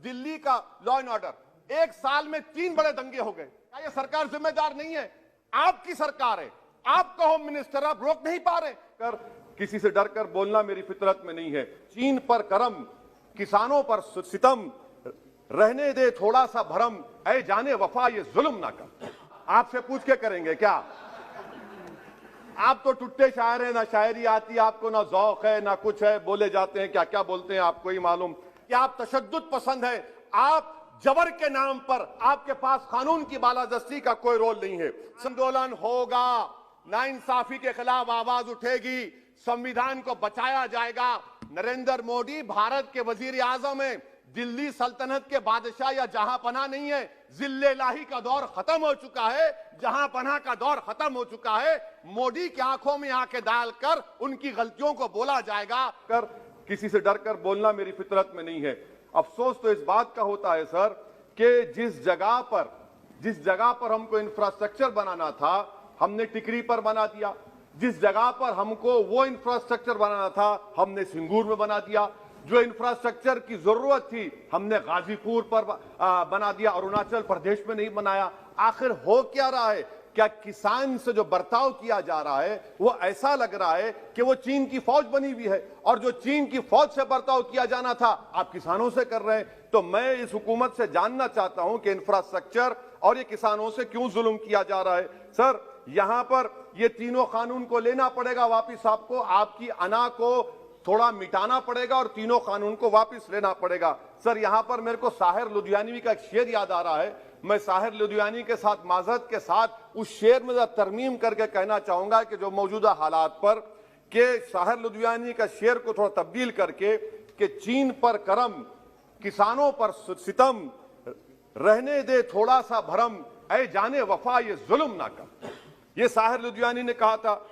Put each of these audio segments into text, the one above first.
दिल्ली का law and order 1 साल में 3 बड़े दंगे हो गए। क्या ये सरकार जिम्मेदार नहीं है? आपकी सरकार है, आपका होम मिनिस्टर, आप रोक नहीं पा रहे। कर किसी से डर कर बोलना मेरी फितरत में नहीं है। चीन पर करम, किसानों पर सितम, रहने दे थोड़ा सा भरम, ऐ जाने वफा ये जुल्म ना कर। आपसे पूछ के करेंगे क्या? आप तो टुट्टे शायर हैं, ना शायरी आती आपको, ना ज़ौक़ है, ना कुछ है, बोले जाते हैं क्या क्या बोलते हैं आपको ही मालूम। कि आप तशद्दुद पसंद है, आप जबर के नाम पर, आपके पास कानून की बालादस्ती का कोई रोल नहीं है। आंदोलन होगा, नाइंसाफी के खिलाफ आवाज उठेगी, संविधान को बचाया जाएगा। नरेंद्र मोदी भारत के वजीर आजम है, दिल्ली सल्तनत के बादशाह या जहांपना नहीं है। जिल्ले-लाही का दौर खत्म हो चुका है, जहांपना का दौर खत्म हो चुका है। मोदी की आंखों में आंखें डालकर उनकी गलतियों को बोला जाएगा। कर किसी से डर कर बोलना मेरी फितरत में नहीं है। अफसोस तो इस बात का होता है सर कि जिस जगह पर हमको इंफ्रास्ट्रक्चर बनाना था, हमने टिकरी पर बना दिया। जिस जगह पर हमको वो इंफ्रास्ट्रक्चर बनाना था, हमने सिंगूर में बना दिया। जो इंफ्रास्ट्रक्चर की जरूरत थी, हमने गाजीपुर पर बना दिया, अरुणाचल प्रदेश में नहीं बनाया। आखिर हो क्या रहा है? क्या किसान से जो बर्ताव किया जा रहा है वो ऐसा लग रहा है कि वो चीन की फौज बनी हुई है, और जो चीन की फौज से बर्ताव किया जाना था आप किसानों से कर रहे हैं। तो मैं इस हुकूमत से जानना चाहता हूं कि इंफ्रास्ट्रक्चर और ये किसानों से क्यों जुल्म किया जा रहा है। सर यहां पर ये तीनों कानून को लेना पड़ेगा वापिस, आपको आपकी अना को थोड़ा मिटाना पड़ेगा और तीनों कानून को वापस लेना पड़ेगा। सर यहां पर मेरे को साहिर लुधियानवी का एक शेर याद आ रहा है। मैं साहिर लुधियानवी के साथ माजरत के साथ उस शेर में तरमीम करके कहना चाहूंगा कि जो मौजूदा हालात पर के साहिर लुधियानवी का शेर को थोड़ा तब्दील करके कि चीन पर करम, किसानों पर सितम, रहने दे थोड़ा सा भरम, ऐ जाने वफा ये जुल्म ना कर। ये साहिर लुधियानवी ने कहा था।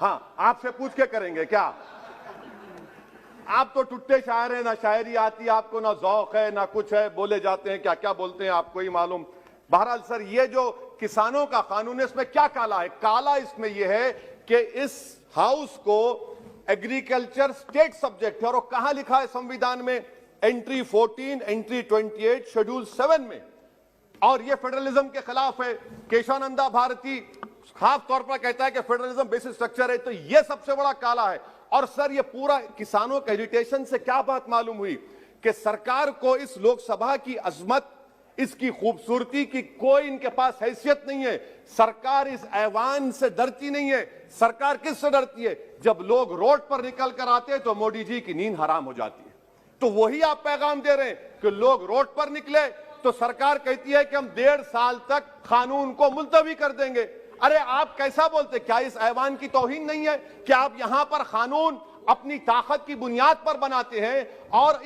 हाँ, आपसे पूछ के करेंगे क्या? आप तो टुट्टे शायर हैं, ना शायरी आती आपको, ना ज़ौक़ है, ना कुछ है, बोले जाते हैं क्या क्या बोलते हैं आपको ही मालूम। बहरहाल सर ये जो किसानों का कानून है इसमें क्या काला है? काला इसमें यह है कि इस हाउस को एग्रीकल्चर स्टेट सब्जेक्ट है, और कहां लिखा है संविधान में? एंट्री 14, एंट्री 28, शेड्यूल 7 में। और यह फेडरलिज्म के खिलाफ है। केशवानंदा भारती खास तौर पर कहता है कि फेडरलिज्म बेसिक स्ट्रक्चर है। तो यह सबसे बड़ा काला है। और सर ये पूरा किसानों के एजिटेशन से क्या बात मालूम हुई कि सरकार को इस लोकसभा की अजमत, इसकी खूबसूरती की कोई इनके पास हैसियत नहीं है। सरकार इस ऐवान से डरती नहीं है। सरकार किससे डरती है? जब लोग रोड पर निकल कर आते हैं तो मोदी जी की नींद हराम हो जाती है। तो वही आप पैगाम दे रहे हैं कि लोग रोड पर निकले तो सरकार कहती है कि हम 1.5 साल तक कानून को मुलतवी कर देंगे। अरे आप कैसा बोलते? क्या इस ऐवान की तौहीन नहीं है कि आप यहां पर कानून अपनी ताकत की बुनियाद पर बनाते हैं और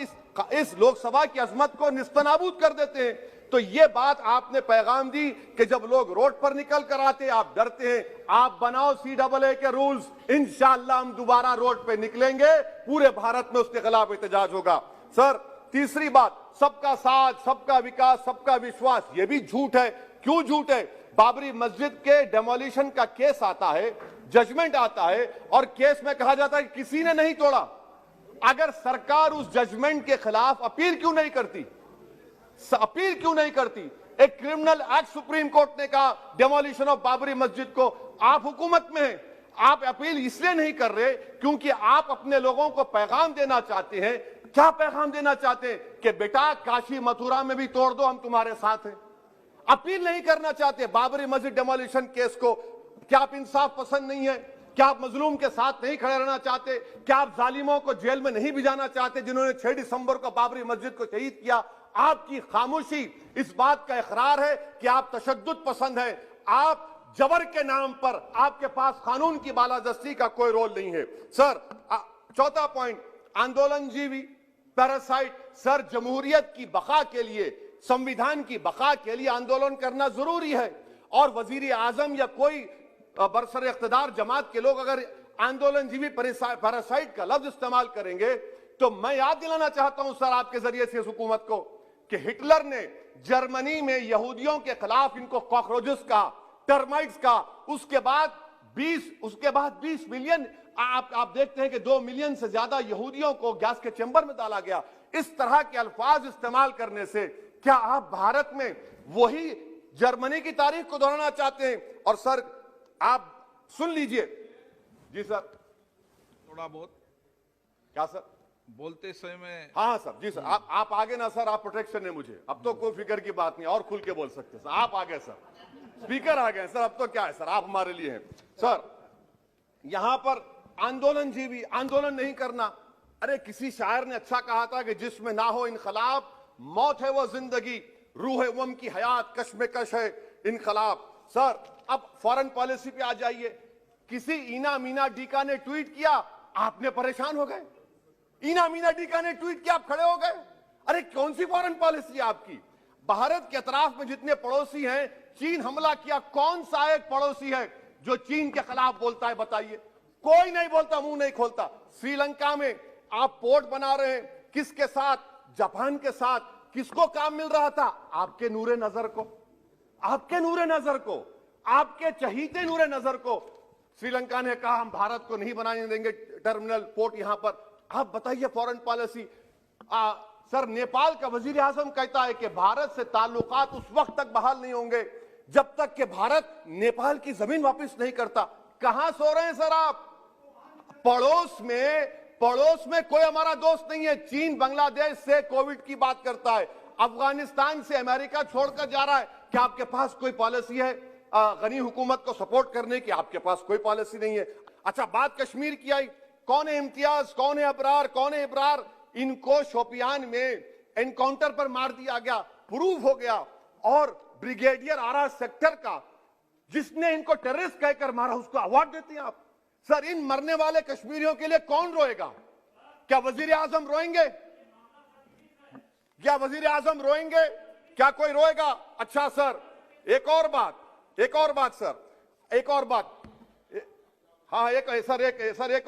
इस लोकसभा की अजमत को निस्तनाबूद कर देते हैं? तो ये बात आपने पैगाम दी कि जब लोग रोड पर निकल कर आते आप डरते हैं। आप बनाओ CAA के रूल्स, इंशाअल्लाह हम दोबारा रोड पे निकलेंगे, पूरे भारत में उसके खिलाफ एहतजाज होगा। सर तीसरी बात, सबका साथ, सबका विकास, सबका विश्वास, ये भी झूठ है। क्यों झूठ है? बाबरी मस्जिद के डेमोलिशन का केस आता है, जजमेंट आता है, और केस में कहा जाता है कि किसी ने नहीं तोड़ा। अगर सरकार उस जजमेंट के खिलाफ अपील क्यों नहीं करती? अपील क्यों नहीं करती? एक क्रिमिनल एक्ट सुप्रीम कोर्ट ने कहा डेमोलिशन ऑफ बाबरी मस्जिद को। आप हुकूमत में हैं, आप अपील इसलिए नहीं कर रहे क्योंकि आप अपने लोगों को पैगाम देना चाहते हैं। क्या पैगाम देना चाहते हैं? कि बेटा काशी मथुरा में भी तोड़ दो, हम तुम्हारे साथ हैं। अपील नहीं करना चाहते बाबरी मस्जिद डेमोलिशन केस को। क्या आप इंसाफ पसंद नहीं है? क्या आप मजलूम के साथ नहीं खड़े रहना चाहते? क्या आप जालिमों को जेल में नहीं भिजाना चाहते जिन्होंने 6 दिसंबर को बाबरी मस्जिद को शहीद किया? आपकी खामोशी इस बात का इकरार है कि आप तशद्दुद पसंद है। आप जबर के नाम पर, आपके पास कानून की बालादस्ती का कोई रोल नहीं है। सर चौथा पॉइंट, आंदोलनजीवी, पैरासाइट। सर जमहूरियत की बका के लिए, संविधान की बका के लिए आंदोलन करना जरूरी है। और वजीर आजम या कोई बरसर इख्तिदार जमात के लोग अगर आंदोलनजीवी पैरासाइट का लफ्ज इस्तेमाल करेंगे तो मैं याद दिलाना चाहता हूं सर आपके जरिए से इस हुकूमत को कि हिटलर ने जर्मनी में यहूदियों के खिलाफ इनको कॉकरोचेस का, टर्माइट्स का, उसके बाद 20 मिलियन आप देखते हैं कि 2 मिलियन से ज्यादा यहूदियों को गैस के चेंबर में डाला गया। इस तरह के अल्फाज इस्तेमाल करने से क्या आप भारत में वही जर्मनी की तारीख को दोहराना चाहते हैं? और सर आप सुन लीजिए। जी सर, थोड़ा बहुत क्या सर बोलते समय में। हाँ सर, जी सर, आप आगे ना सर, आप प्रोटेक्शन है मुझे, अब तो कोई फिक्र की बात नहीं, और खुल के बोल सकते सर। आप आगे सर, स्पीकर आ गए सर, अब तो क्या है सर, आप हमारे लिए हैं सर। यहां पर आंदोलन जीवी, आंदोलन नहीं करना। अरे किसी शायर ने अच्छा कहा था कि जिसमें ना हो इनकलाब, मौत है वो जिंदगी, रूह है वम की हयात, कश्मकश है इनकलाब। सर अब फॉरेन पॉलिसी पे आ जाइए। किसी ईना मीना डीका ने ट्वीट किया, आपने परेशान हो गए। ईना मीना डीका ने ट्वीट किया, आप खड़े हो गए। अरे कौन सी फॉरेन पॉलिसी है आपकी? भारत के अतराफ में जितने पड़ोसी हैं, चीन हमला किया, कौन सा एक पड़ोसी है जो चीन के खिलाफ बोलता है? बताइए। कोई नहीं बोलता, मुंह नहीं खोलता। श्रीलंका में आप पोर्ट बना रहे हैं, किसके साथ? जापान के साथ। किसको काम मिल रहा था? आपके नूरे नजर को, आपके नूरे नजर को, आपके चहीते नूरे नजर को। श्रीलंका ने कहा हम भारत को नहीं बनाने देंगे टर्मिनल पोर्ट यहां पर। आप बताइए फॉरेन पॉलिसी। सर नेपाल का वजीर आजम कहता है कि भारत से ताल्लुकात उस वक्त तक बहाल नहीं होंगे जब तक कि भारत नेपाल की जमीन वापस नहीं करता। कहां सो रहे हैं सर आप? पड़ोस में कोई हमारा दोस्त नहीं है। चीन बांग्लादेश से कोविड की बात करता है, अफगानिस्तान से अमेरिका छोड़कर जा रहा है। क्या आपके पास कोई पॉलिसी है गनी हुकूमत को सपोर्ट करने की? आपके पास कोई पॉलिसी नहीं है। अच्छा, बात कश्मीर की आई। कौन है इम्तियाज, कौन है अबरार, कौन है इब्रार? इनको शोपियान में एनकाउंटर पर मार दिया गया, प्रूव हो गया। और ब्रिगेडियर आरा सेक्टर का जिसने इनको टेररिस्ट कहकर मारा, उसको अवार्ड देते हैं आप। सर इन मरने वाले कश्मीरियों के लिए कौन रोएगा? क्या वजीर आजम रोएंगे? क्या वजीर आजम रोएंगे? क्या कोई रोएगा? अच्छा सर, एक और बात सर, एक और बात। हाँ एक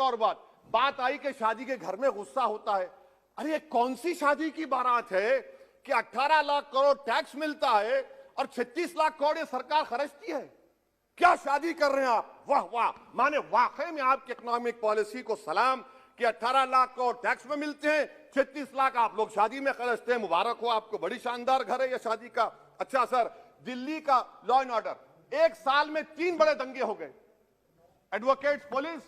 और बात आई कि शादी के घर में गुस्सा होता है। अरे ये कौन सी शादी की बारात है कि 18 लाख करोड़ टैक्स मिलता है और 36 लाख करोड़ ये सरकार खर्चती है? क्या शादी कर रहे हैं आप? वाह वाह, माने वाकई में आपकी इकोनॉमिक पॉलिसी को सलाम कि 18 लाख करोड़ टैक्स में मिलते हैं, 36 लाख आप लोग शादी में खर्चते हैं। मुबारक हो आपको, बड़ी शानदार घर है ये शादी का। अच्छा सर, दिल्ली का लॉ एंड ऑर्डर, 1 साल में 3 बड़े दंगे हो गए। एडवोकेट्स पुलिस,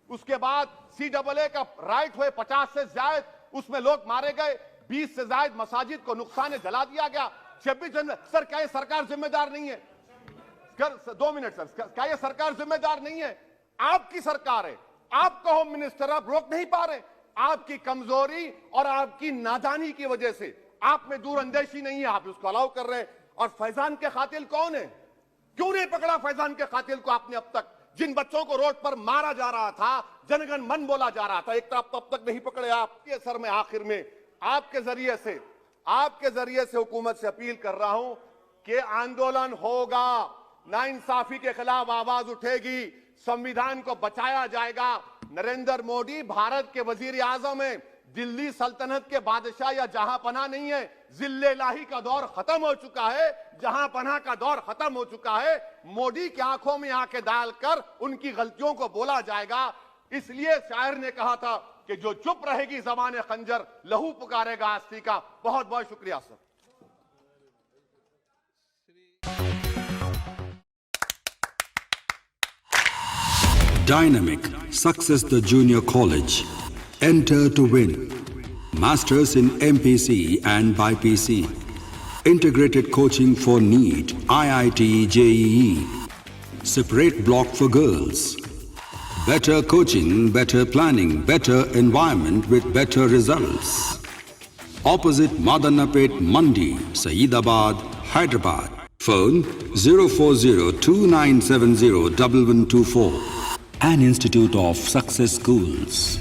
उसके बाद CAA का राइट हुए 50 से ज्यादा, उसमें लोग मारे गए। 20 से ज्यादा मसाजिद को नुकसान जला दिया गया। 26 जनवरी। सर क्या ये सरकार जिम्मेदार नहीं है? 2 मिनट सर, क्या ये सरकार जिम्मेदार नहीं है? आपकी सरकार है, आपका होम मिनिस्टर, आप रोक नहीं पा रहे। आपकी कमजोरी और आपकी नादानी की वजह से, आप में दूरअंदेशी नहीं है, आप उसको अलाउ कर रहे हैं। और फैजान के कातिल कौन है? क्यों नहीं पकड़ा फैजान के कातिल को आपने अब तक? जिन बच्चों को रोड पर मारा जा रहा था, जनगण मन बोला जा रहा था, एक तरफ तो अब तक नहीं पकड़े आप। ये सर मैं आखिर में आपके जरिए से हुकूमत से अपील कर रहा हूं कि आंदोलन होगा, नाइंसाफी के खिलाफ आवाज उठेगी, संविधान को बचाया जाएगा। नरेंद्र मोदी भारत के वजीर आजम है, दिल्ली सल्तनत के बादशाह या जहां पनाह नहीं है। जिल्ले लाही का दौर खत्म हो चुका है, जहां पनाह का दौर खत्म हो चुका है। मोदी की आंखों में आंखें डालकर उनकी गलतियों को बोला जाएगा। इसलिए शायर ने कहा था कि जो चुप रहेगी ज़बान खंजर, लहू पुकारेगा आस्ती का। बहुत बहुत शुक्रिया sir. Dynamic Success the Junior College. Enter to win. Masters in MPC and BPC. Integrated coaching for NEET, IIT, JEE. Separate block for girls. Better coaching, better planning, better environment with better results. Opposite Madanapet Mandi, Saeedabad, Hyderabad. Phone 04029701124. An Institute of Success Schools.